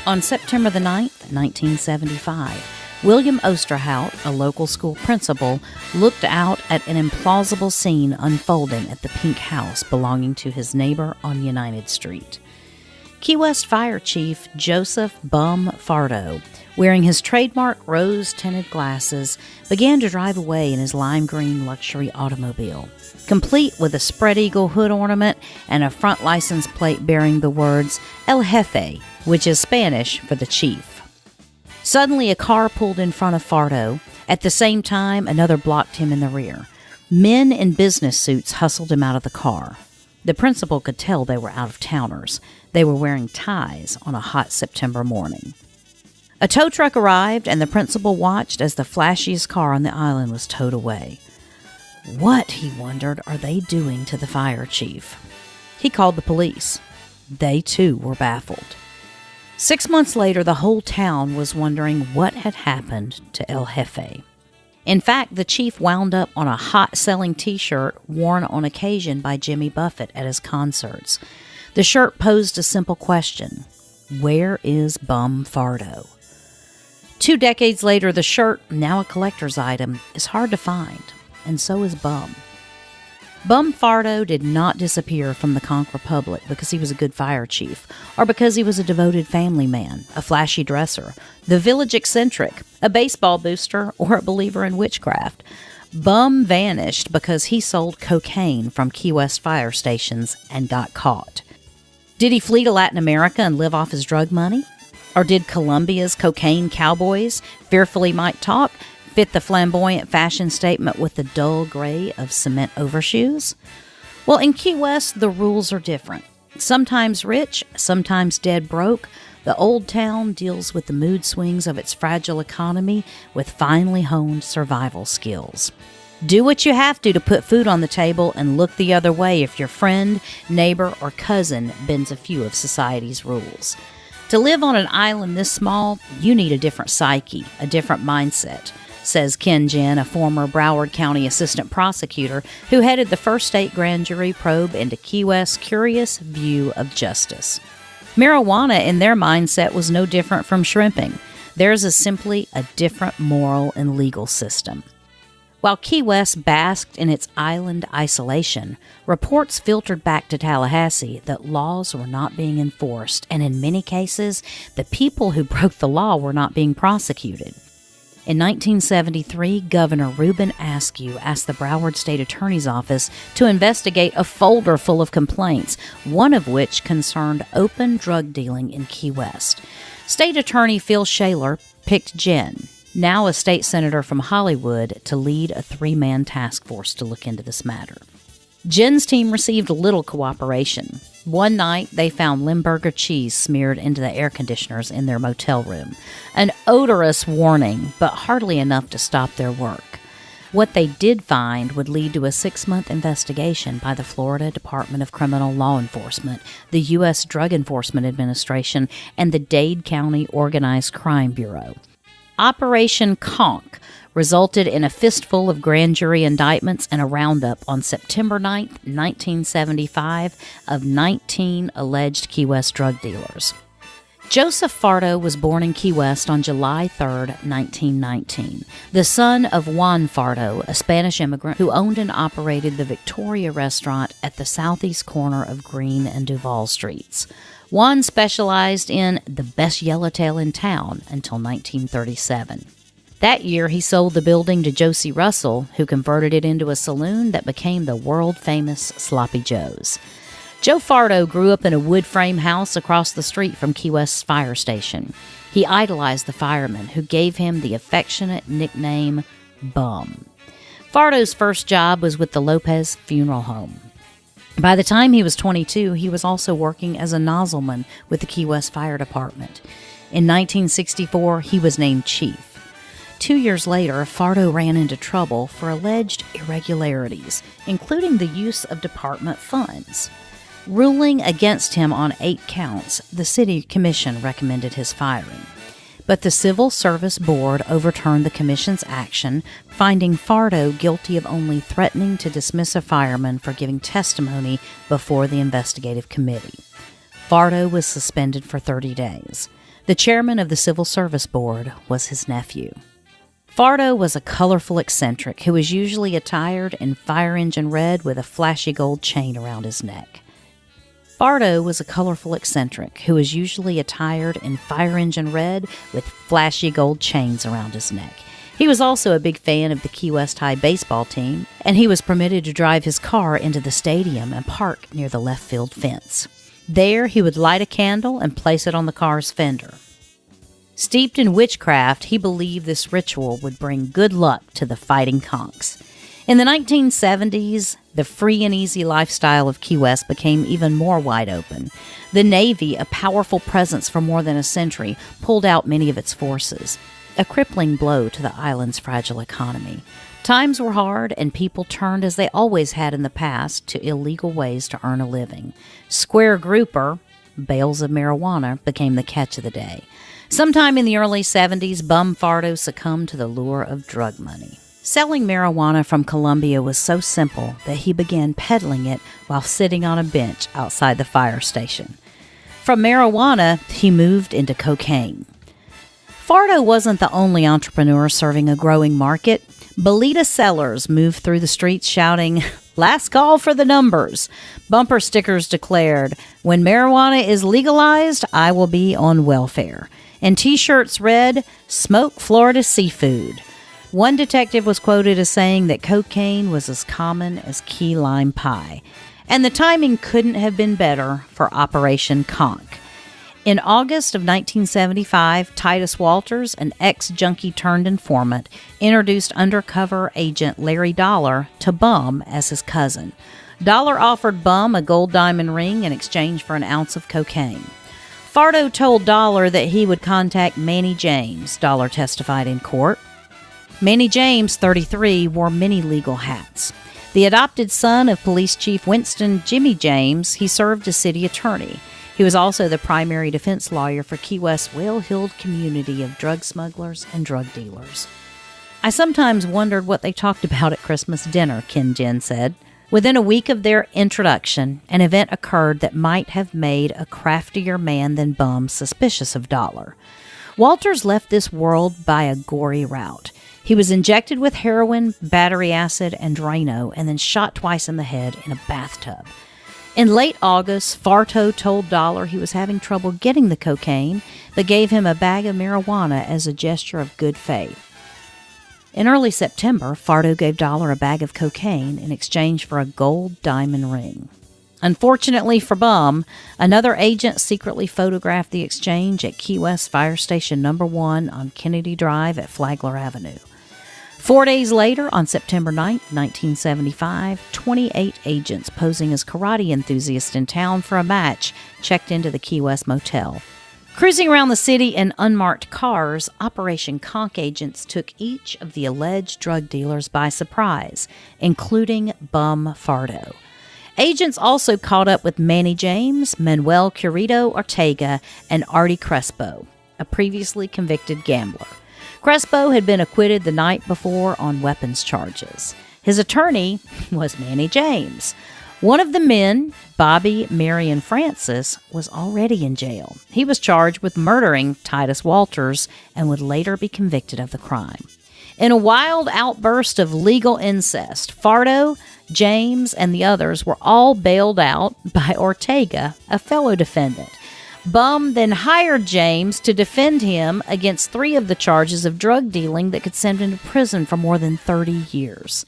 On September the 9th, 1975, William Osterhout, a local school principal, looked out at an implausible scene unfolding at the pink house belonging to his neighbor on United Street. Key West Fire Chief Joseph Bum Farto, wearing his trademark rose-tinted glasses, began to drive away in his lime green luxury automobile, complete with a spread eagle hood ornament and a front license plate bearing the words El Jefe, which is Spanish for the chief. Suddenly, a car pulled in front of Farto. At the same time, another blocked him in the rear. Men in business suits hustled him out of the car. The principal could tell they were out-of-towners. They were wearing ties on a hot September morning. A tow truck arrived, and the principal watched as the flashiest car on the island was towed away. What, he wondered, are they doing to the fire chief? He called the police. They, too, were baffled. 6 months later, the whole town was wondering what had happened to El Jefe. In fact, the chief wound up on a hot-selling T-shirt worn on occasion by Jimmy Buffett at his concerts. The shirt posed a simple question: where is Bum Farto? 2 decades later, the shirt, now a collector's item, is hard to find, and so is Bum. Bum Farto did not disappear from the Conch Republic because he was a good fire chief, or because he was a devoted family man, a flashy dresser, the village eccentric, a baseball booster, or a believer in witchcraft. Bum vanished because he sold cocaine from Key West fire stations and got caught. Did he flee to Latin America and live off his drug money? Or did Colombia's cocaine cowboys, fearfully might talk, fit the flamboyant fashion statement with the dull gray of cement overshoes? Well, in Key West, the rules are different. Sometimes rich, sometimes dead broke, the old town deals with the mood swings of its fragile economy with finely honed survival skills. Do what you have to put food on the table and look the other way if your friend, neighbor, or cousin bends a few of society's rules. To live on an island this small, you need a different psyche, a different mindset, says Ken Jen, a former Broward County assistant prosecutor who headed the first state grand jury probe into Key West's curious view of justice. Marijuana in their mindset was no different from shrimping. Theirs is simply a different moral and legal system. While Key West basked in its island isolation, reports filtered back to Tallahassee that laws were not being enforced, and in many cases, the people who broke the law were not being prosecuted. In 1973, Governor Reuben Askew asked the Broward State Attorney's Office to investigate a folder full of complaints, one of which concerned open drug dealing in Key West. State Attorney Phil Shaler picked Jen, now a state senator from Hollywood, to lead a 3-man task force to look into this matter. Jen's team received little cooperation. One night, they found Limburger cheese smeared into the air conditioners in their motel room. An odorous warning, but hardly enough to stop their work. What they did find would lead to a 6-month investigation by the Florida Department of Criminal Law Enforcement, the U.S. Drug Enforcement Administration, and the Dade County Organized Crime Bureau. Operation Conch resulted in a fistful of grand jury indictments and a roundup on September 9, 1975, of 19 alleged Key West drug dealers. Joseph Farto was born in Key West on July 3, 1919, the son of Juan Farto, a Spanish immigrant who owned and operated the Victoria restaurant at the southeast corner of Green and Duval Streets. Juan specialized in the best yellowtail in town until 1937. That year, he sold the building to Josie Russell, who converted it into a saloon that became the world-famous Sloppy Joe's. Joe Farto grew up in a wood frame house across the street from Key West's fire station. He idolized the firemen, who gave him the affectionate nickname Bum. Farto's first job was with the Lopez Funeral Home. By the time he was 22, he was also working as a nozzleman with the Key West Fire Department. In 1964, he was named chief. 2 years later, Farto ran into trouble for alleged irregularities, including the use of department funds. Ruling against him on 8 counts, the city commission recommended his firing. But the Civil Service Board overturned the commission's action, finding Farto guilty of only threatening to dismiss a fireman for giving testimony before the investigative committee. Farto was suspended for 30 days. The chairman of the Civil Service Board was his nephew. Farto was a colorful eccentric who was usually attired in fire engine red with a flashy gold chain around his neck. Farto was a colorful eccentric who was usually attired in fire engine red with flashy gold chains around his neck. He was also a big fan of the Key West High baseball team, and he was permitted to drive his car into the stadium and park near the left field fence. There, he would light a candle and place it on the car's fender. Steeped in witchcraft, he believed this ritual would bring good luck to the Fighting Conchs. In the 1970s, the free and easy lifestyle of Key West became even more wide open. The Navy, a powerful presence for more than a century, pulled out many of its forces, a crippling blow to the island's fragile economy. Times were hard, and people turned, as they always had in the past, to illegal ways to earn a living. Square grouper, bales of marijuana, became the catch of the day. Sometime in the early 70s, Bum Farto succumbed to the lure of drug money. Selling marijuana from Colombia was so simple that he began peddling it while sitting on a bench outside the fire station. From marijuana, he moved into cocaine. Farto wasn't the only entrepreneur serving a growing market. Belita sellers moved through the streets shouting, "Last call for the numbers." Bumper stickers declared, "When marijuana is legalized, I will be on welfare." And T-shirts read, "Smoke Florida seafood." One detective was quoted as saying that cocaine was as common as key lime pie. And the timing couldn't have been better for Operation Conch. In August of 1975, Titus Walters, an ex-junkie-turned-informant, introduced undercover agent Larry Dollar to Bum as his cousin. Dollar offered Bum a gold diamond ring in exchange for an ounce of cocaine. Farto told Dollar that he would contact Manny James, Dollar testified in court. Manny James, 33, wore many legal hats. The adopted son of Police Chief Winston Jimmy James, he served as city attorney. He was also the primary defense lawyer for Key West's well-heeled community of drug smugglers and drug dealers. "I sometimes wondered what they talked about at Christmas dinner," Ken Jen said. Within a week of their introduction, an event occurred that might have made a craftier man than Bum suspicious of Dollar. Walters left this world by a gory route. He was injected with heroin, battery acid, and Drano, and then shot twice in the head in a bathtub. In late August, Farto told Dollar he was having trouble getting the cocaine, but gave him a bag of marijuana as a gesture of good faith. In early September, Farto gave Dollar a bag of cocaine in exchange for a gold diamond ring. Unfortunately for Bum, another agent secretly photographed the exchange at Key West Fire Station No. 1 on Kennedy Drive at Flagler Avenue. 4 days later, on September 9, 1975, 28 agents posing as karate enthusiasts in town for a match checked into the Key West Motel. Cruising around the city in unmarked cars, Operation Conch agents took each of the alleged drug dealers by surprise, including Bum Farto. Agents also caught up with Manny James, Manuel Curito Ortega, and Artie Crespo, a previously convicted gambler. Crespo had been acquitted the night before on weapons charges. His attorney was Manny James. One of the men, Bobby Marion Francis, was already in jail. He was charged with murdering Titus Walters and would later be convicted of the crime. In a wild outburst of legal incest, Farto, James, and the others were all bailed out by Ortega, a fellow defendant. Bum then hired James to defend him against 3 of the charges of drug dealing that could send him to prison for more than 30 years.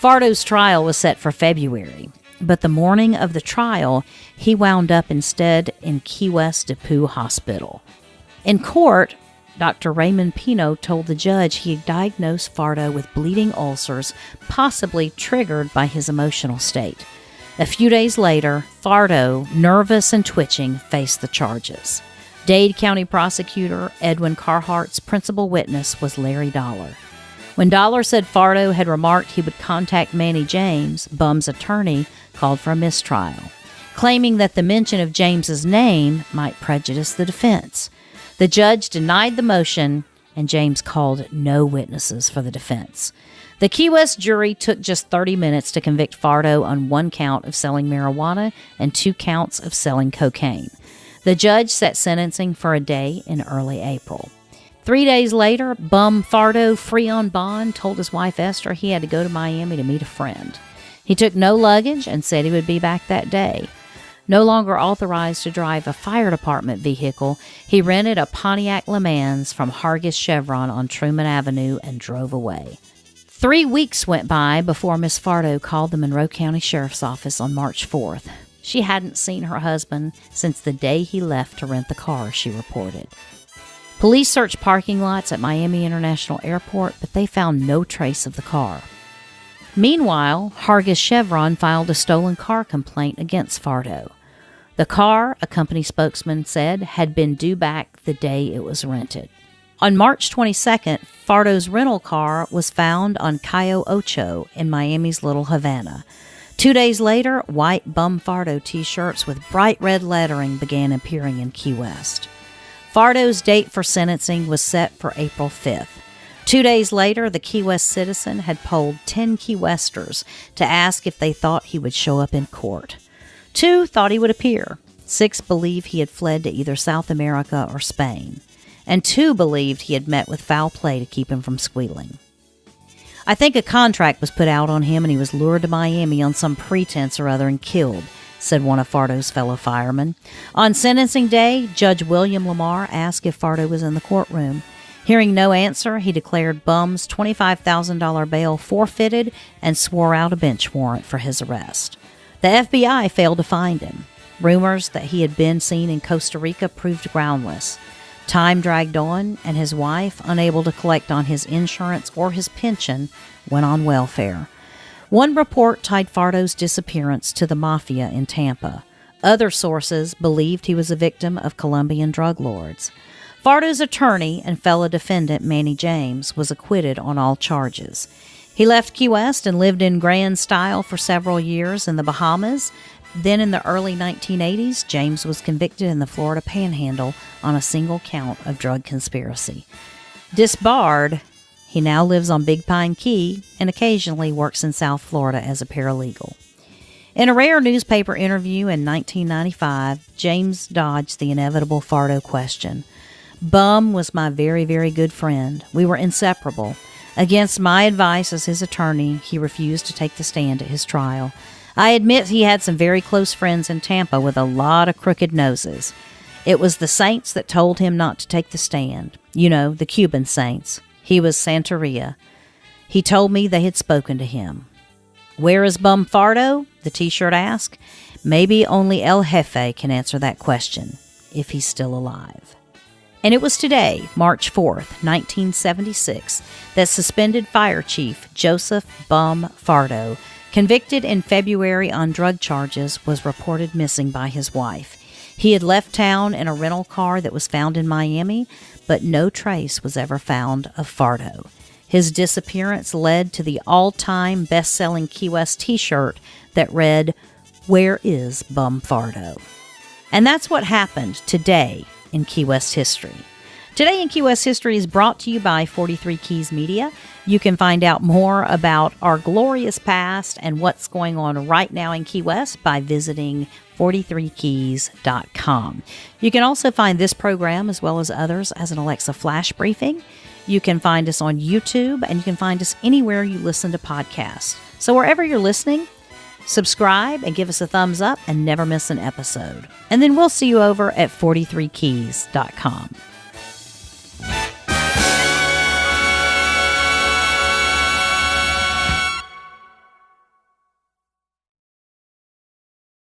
Farto's trial was set for February, but the morning of the trial, he wound up instead in Key West DePue Hospital. In court, Dr. Raymond Pino told the judge he had diagnosed Farto with bleeding ulcers, possibly triggered by his emotional state. A few days later, Farto, nervous and twitching, faced the charges. Dade County Prosecutor Edwin Carhart's principal witness was Larry Dollar. When Dollar said Farto had remarked he would contact Manny James, Bum's attorney called for a mistrial, claiming that the mention of James's name might prejudice the defense. The judge denied the motion, and James called no witnesses for the defense. The Key West jury took just 30 minutes to convict Farto on 1 count of selling marijuana and 2 counts of selling cocaine. The judge set sentencing for a day in early April. 3 days later, Bum Farto, free on bond, told his wife Esther he had to go to Miami to meet a friend. He took no luggage and said he would be back that day. No longer authorized to drive a fire department vehicle, he rented a Pontiac Le Mans from Hargis Chevron on Truman Avenue and drove away. 3 weeks went by before Miss Farto called the Monroe County Sheriff's Office on March 4th. She hadn't seen her husband since the day he left to rent the car, she reported. Police searched parking lots at Miami International Airport, but they found no trace of the car. Meanwhile, Hargis Chevron filed a stolen car complaint against Farto. The car, a company spokesman said, had been due back the day it was rented. On March 22nd, Farto's rental car was found on Cayo Ocho in Miami's Little Havana. 2 days later, white Bum Farto t-shirts with bright red lettering began appearing in Key West. Farto's date for sentencing was set for April 5th. 2 days later, the Key West Citizen had polled 10 Key Westers to ask if they thought he would show up in court. 2 thought he would appear. 6 believed he had fled to either South America or Spain. And 2 believed he had met with foul play to keep him from squealing. I think a contract was put out on him and he was lured to Miami on some pretense or other and killed, said one of Farto's fellow firemen. On sentencing day, Judge William Lamar asked if Farto was in the courtroom. Hearing no answer, he declared Bum's $25,000 bail forfeited and swore out a bench warrant for his arrest. The FBI failed to find him. Rumors that he had been seen in Costa Rica proved groundless. Time dragged on, and his wife, unable to collect on his insurance or his pension, went on welfare. One report tied Farto's disappearance to the mafia in Tampa. Other sources believed he was a victim of Colombian drug lords. Farto's attorney and fellow defendant Manny James was acquitted on all charges. He left Key West and lived in grand style for several years in the Bahamas. Then in the early 1980s, James was convicted in the Florida Panhandle on a single count of drug conspiracy. Disbarred, he now lives on Big Pine Key and occasionally works in South Florida as a paralegal. In a rare newspaper interview in 1995, James dodged the inevitable Farto question. Bum was my very, very good friend. We were inseparable. Against my advice as his attorney, he refused to take the stand at his trial. I admit he had some very close friends in Tampa with a lot of crooked noses. It was the saints that told him not to take the stand. You know, the Cuban saints. He was Santeria. He told me they had spoken to him. Where is Bum Farto? The t-shirt asked. Maybe only El Jefe can answer that question, if he's still alive. And it was today, March 4th, 1976, that suspended fire chief Joseph Bum Farto, convicted in February on drug charges, was reported missing by his wife. He had left town in a rental car that was found in Miami, but no trace was ever found of Farto. His disappearance led to the all-time best-selling Key West t-shirt that read, "Where is Bum Farto?" And that's what happened today in Key West history. Today in Key West history is brought to you by 43 Keys Media. You can find out more about our glorious past and what's going on right now in Key West by visiting 43keys.com. You can also find this program as well as others as an Alexa Flash Briefing. You can find us on YouTube, and you can find us anywhere you listen to podcasts. So wherever you're listening, subscribe and give us a thumbs up and never miss an episode. And then we'll see you over at 43keys.com.